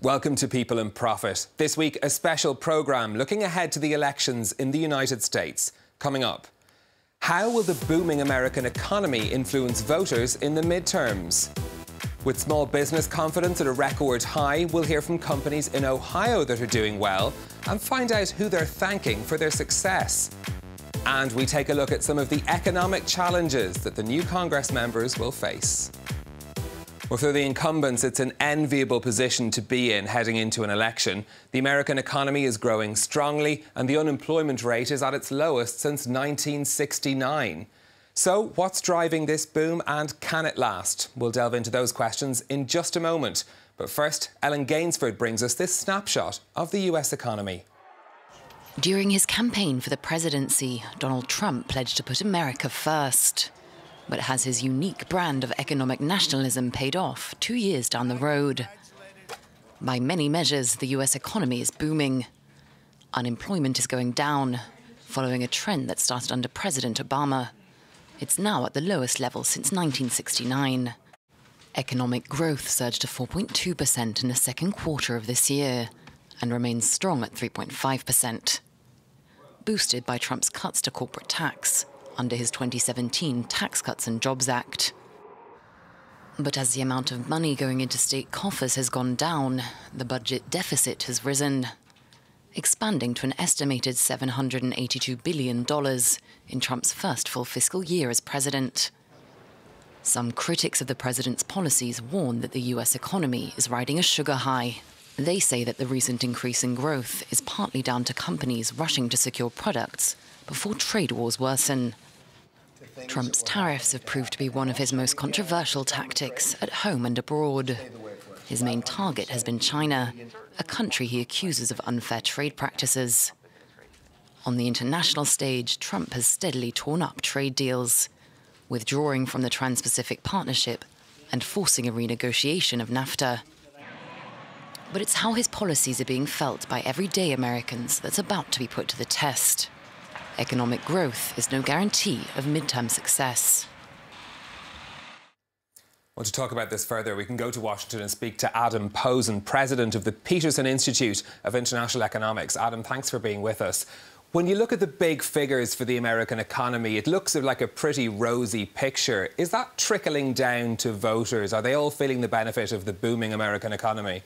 Welcome to People and Profit. This week, a special programme looking ahead to the elections in the United States. Coming up, how will the booming American economy influence voters in the midterms? With small business confidence at a record high, we'll hear from companies in Ohio that are doing well and find out who they're thanking for their success. And we take a look at some of the economic challenges that the new Congress members will face. Well, for the incumbents, it's an enviable position to be in heading into an election. The American economy is growing strongly and the unemployment rate is at its lowest since 1969. So what's driving this boom and can it last? We'll delve into those questions in just a moment. But first, Ellen Gainsford brings us this snapshot of the US economy. During his campaign for the presidency, Donald Trump pledged to put America first. But has his unique brand of economic nationalism paid off 2 years down the road? By many measures, the US economy is booming. Unemployment is going down, following a trend that started under President Obama. It's now at the lowest level since 1969. Economic growth surged to 4.2% in the second quarter of this year and remains strong at 3.5%, boosted by Trump's cuts to corporate tax under his 2017 Tax Cuts and Jobs Act. But as the amount of money going into state coffers has gone down, the budget deficit has risen, expanding to an estimated $782 billion in Trump's first full fiscal year as president. Some critics of the president's policies warn that the US economy is riding a sugar high. They say that the recent increase in growth is partly down to companies rushing to secure products before trade wars worsen. Trump's tariffs have proved to be one of his most controversial tactics at home and abroad. His main target has been China, a country he accuses of unfair trade practices. On the international stage, Trump has steadily torn up trade deals, withdrawing from the Trans-Pacific Partnership and forcing a renegotiation of NAFTA. But it's how his policies are being felt by everyday Americans that's about to be put to the test. Economic growth is no guarantee of midterm success. Well, to talk about this further, we can go to Washington and speak to Adam Posen, president of the Peterson Institute of International Economics. Adam, thanks for being with us. When you look at the big figures for the American economy, it looks like a pretty rosy picture. Is that trickling down to voters? Are they all feeling the benefit of the booming American economy?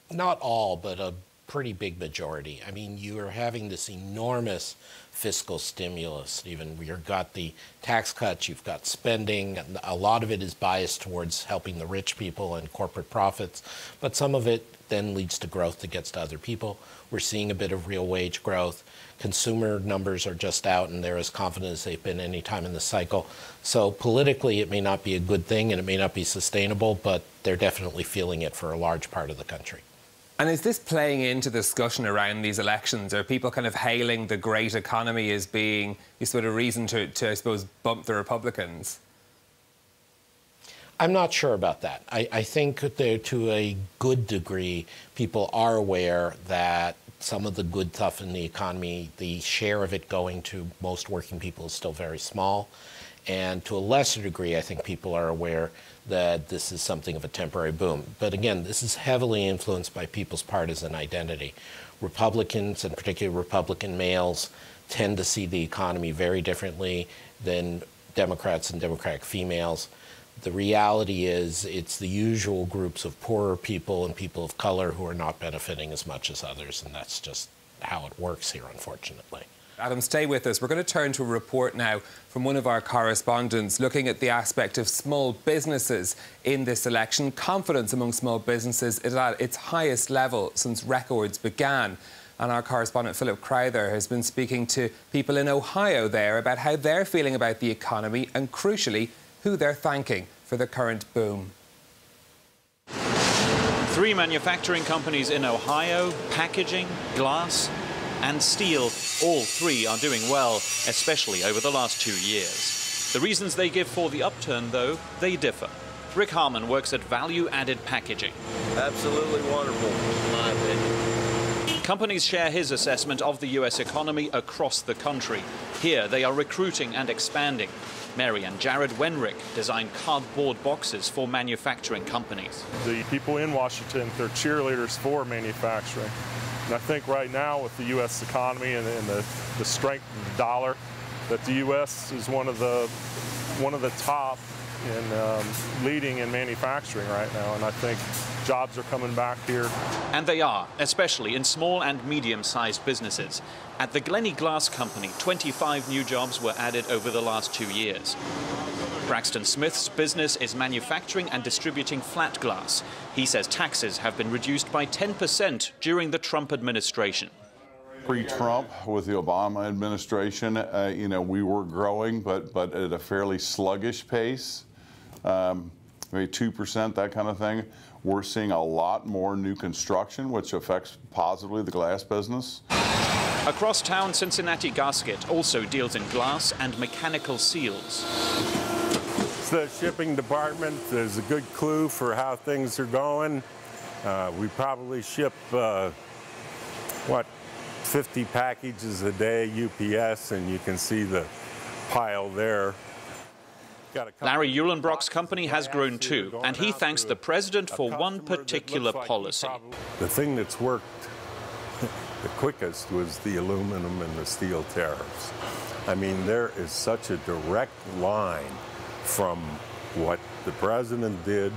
Not all, but a pretty big majority. I mean, you are having this enormous fiscal stimulus. Even you've got the tax cuts, you've got spending, and a lot of it is biased towards helping the rich people and corporate profits, but some of it then leads to growth that gets to other people. We're seeing a bit of real wage growth. Consumer numbers are just out, and they're as confident as they've been any time in the cycle. So politically, it may not be a good thing, and it may not be sustainable, but they're definitely feeling it for a large part of the country. And is this playing into the discussion around these elections? Are people kind of hailing the great economy as being a sort of reason to, I suppose, bump the Republicans? I'm not sure about that. I think that to a good degree, people are aware that some of the good stuff in the economy, the share of it going to most working people is still very small. And to a lesser degree, I think people are aware that this is something of a temporary boom. But again, this is heavily influenced by people's partisan identity. Republicans, and particularly Republican males, tend to see the economy very differently than Democrats and Democratic females. The reality is it's the usual groups of poorer people and people of color who are not benefiting as much as others, and that's just how it works here, unfortunately. Adam, stay with us. We're going to turn to a report now from one of our correspondents looking at the aspect of small businesses in this election. Confidence among small businesses is at its highest level since records began. And our correspondent, Philip Crowther, has been speaking to people in Ohio there about how they're feeling about the economy and, crucially, who they're thanking for the current boom. 3 manufacturing companies in Ohio, packaging, glass and steel, all 3 are doing well, especially over the last 2 years. The reasons they give for the upturn, though, they differ. Rick Harmon works at value-added packaging. Absolutely wonderful, in my opinion. Companies share his assessment of the US economy across the country. Here, they are recruiting and expanding. Mary and Jared Wenrick design cardboard boxes for manufacturing companies. The people in Washington, they're cheerleaders for manufacturing. And I think right now with the U.S. economy and the strength of the dollar, that the U.S. is one of the top in leading in manufacturing right now. And I think jobs are coming back here. And they are, especially in small and medium-sized businesses. At the Glennie Glass Company, 25 new jobs were added over the last 2 years. Braxton Smith's business is manufacturing and distributing flat glass. He says taxes have been reduced by 10% during the Trump administration. Pre-Trump, with the Obama administration, we were growing, but at a fairly sluggish pace, maybe 2%, that kind of thing. We're seeing a lot more new construction, which affects positively the glass business. Across town, Cincinnati Gasket also deals in glass and mechanical seals. The shipping department is a good clue for how things are going. We probably ship, 50 packages a day, UPS, and you can see the pile there. Larry Uhlenbrock's company has grown too, and he thanks the president for one particular policy. The thing that's worked the quickest was the aluminum and the steel tariffs. I mean, there is such a direct line from what the president did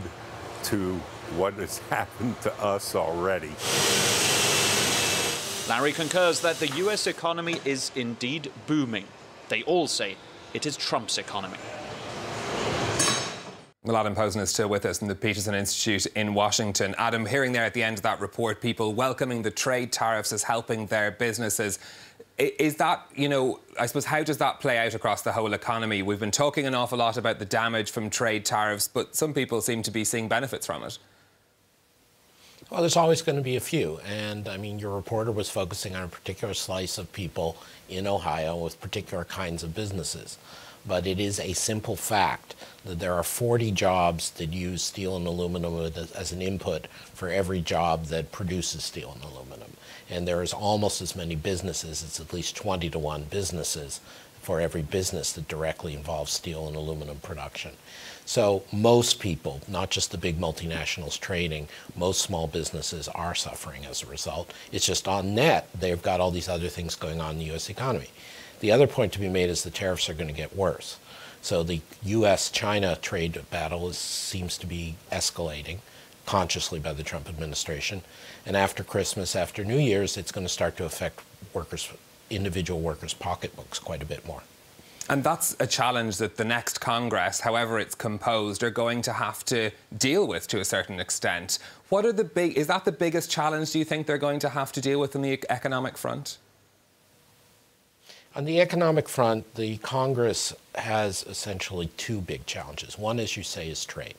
to what has happened to us already. Larry concurs that the U.S. economy is indeed booming. They all say it is Trump's economy. Well, Adam Posen is still with us from the Peterson Institute in Washington. Adam, hearing there at the end of that report, people welcoming the trade tariffs as helping their businesses. Is that, I suppose, how does that play out across the whole economy? We've been talking an awful lot about the damage from trade tariffs, but some people seem to be seeing benefits from it. Well, there's always going to be a few. And, I mean, your reporter was focusing on a particular slice of people in Ohio with particular kinds of businesses. But it is a simple fact that there are 40 jobs that use steel and aluminum as an input for every job that produces steel and aluminum. And there is almost as many businesses, it's at least 20 to 1 businesses for every business that directly involves steel and aluminum production. So most people, not just the big multinationals trading, most small businesses are suffering as a result. It's just on net, they've got all these other things going on in the U.S. economy. The other point to be made is the tariffs are going to get worse. So the U.S.-China trade battle seems to be escalating consciously by the Trump administration. And after Christmas, after New Year's, it's going to start to affect individual workers' pocketbooks quite a bit more. And that's a challenge that the next Congress, however it's composed, are going to have to deal with to a certain extent. Is that the biggest challenge, do you think, they're going to have to deal with on the economic front? On the economic front, the Congress has essentially 2 big challenges. One, as you say, is trade,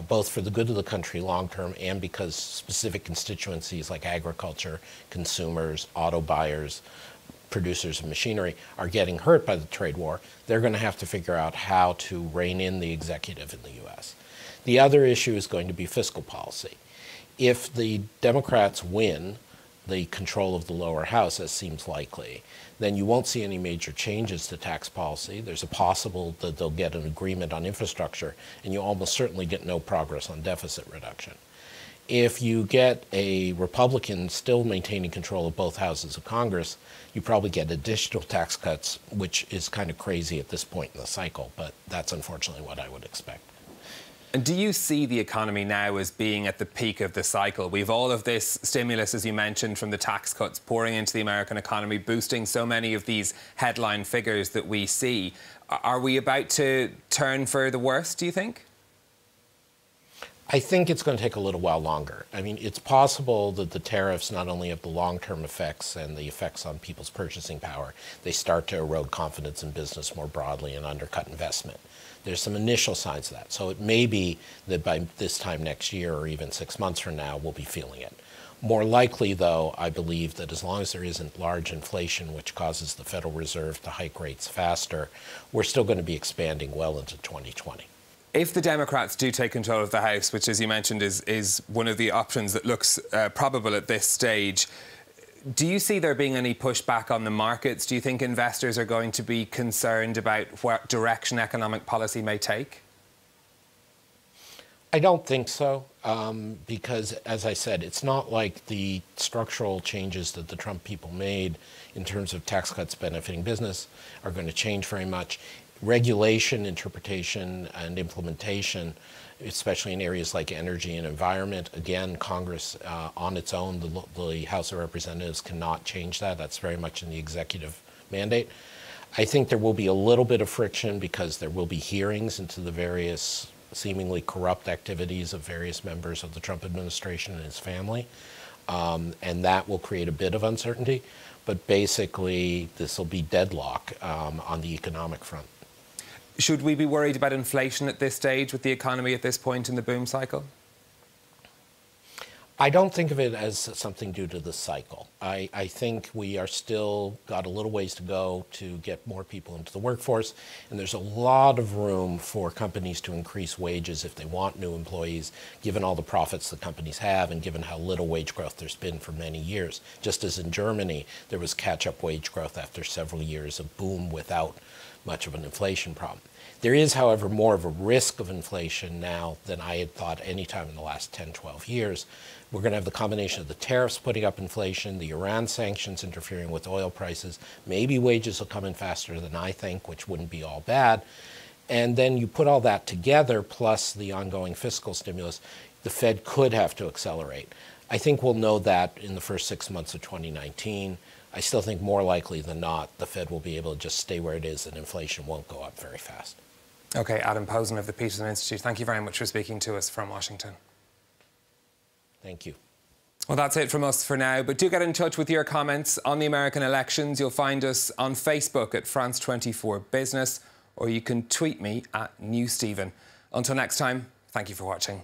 both for the good of the country long-term and because specific constituencies like agriculture, consumers, auto buyers, producers of machinery are getting hurt by the trade war. They're going to have to figure out how to rein in the executive in the U.S. The other issue is going to be fiscal policy. If the Democrats win the control of the lower house, as seems likely, then you won't see any major changes to tax policy. There's a possible that they'll get an agreement on infrastructure, and you almost certainly get no progress on deficit reduction. If you get a Republican still maintaining control of both houses of Congress, you probably get additional tax cuts, which is kind of crazy at this point in the cycle, but that's unfortunately what I would expect. And do you see the economy now as being at the peak of the cycle? We've all of this stimulus, as you mentioned, from the tax cuts pouring into the American economy, boosting so many of these headline figures that we see. Are we about to turn for the worst, do you think? I think it's going to take a little while longer. I mean, it's possible that the tariffs not only have the long-term effects and the effects on people's purchasing power, they start to erode confidence in business more broadly and undercut investment. There's some initial signs of that. So it may be that by this time next year or even 6 months from now, we'll be feeling it. More likely, though, I believe that as long as there isn't large inflation, which causes the Federal Reserve to hike rates faster, we're still going to be expanding well into 2020. If the Democrats do take control of the House, which, as you mentioned, is one of the options that looks probable at this stage, Do you see there being any pushback on the markets? Do you think investors are going to be concerned about what direction economic policy may take? I don't think so, because, as I said, it's not like the structural changes that the Trump people made in terms of tax cuts benefiting business are going to change very much. Regulation, interpretation, and implementation, especially in areas like energy and environment, again, Congress on its own, the House of Representatives cannot change that. That's very much in the executive mandate. I think there will be a little bit of friction because there will be hearings into the various seemingly corrupt activities of various members of the Trump administration and his family. And that will create a bit of uncertainty. But basically, this will be deadlock on the economic front. Should we be worried about inflation at this stage with the economy at this point in the boom cycle? I don't think of it as something due to the cycle. I think we are still got a little ways to go to get more people into the workforce, and there's a lot of room for companies to increase wages if they want new employees, given all the profits the companies have and given how little wage growth there's been for many years. Just as in Germany, there was catch-up wage growth after several years of boom without much of an inflation problem. There is, however, more of a risk of inflation now than I had thought any time in the last 10, 12 years. We're going to have the combination of the tariffs putting up inflation, the Iran sanctions interfering with oil prices. Maybe wages will come in faster than I think, which wouldn't be all bad. And then you put all that together, plus the ongoing fiscal stimulus, the Fed could have to accelerate. I think we'll know that in the first 6 months of 2019. I still think more likely than not, the Fed will be able to just stay where it is and inflation won't go up very fast. OK, Adam Posen of the Peterson Institute, thank you very much for speaking to us from Washington. Thank you. Well, that's it from us for now, but do get in touch with your comments on the American elections. You'll find us on Facebook at France 24 Business, or you can tweet me at NewStephen. Until next time, thank you for watching.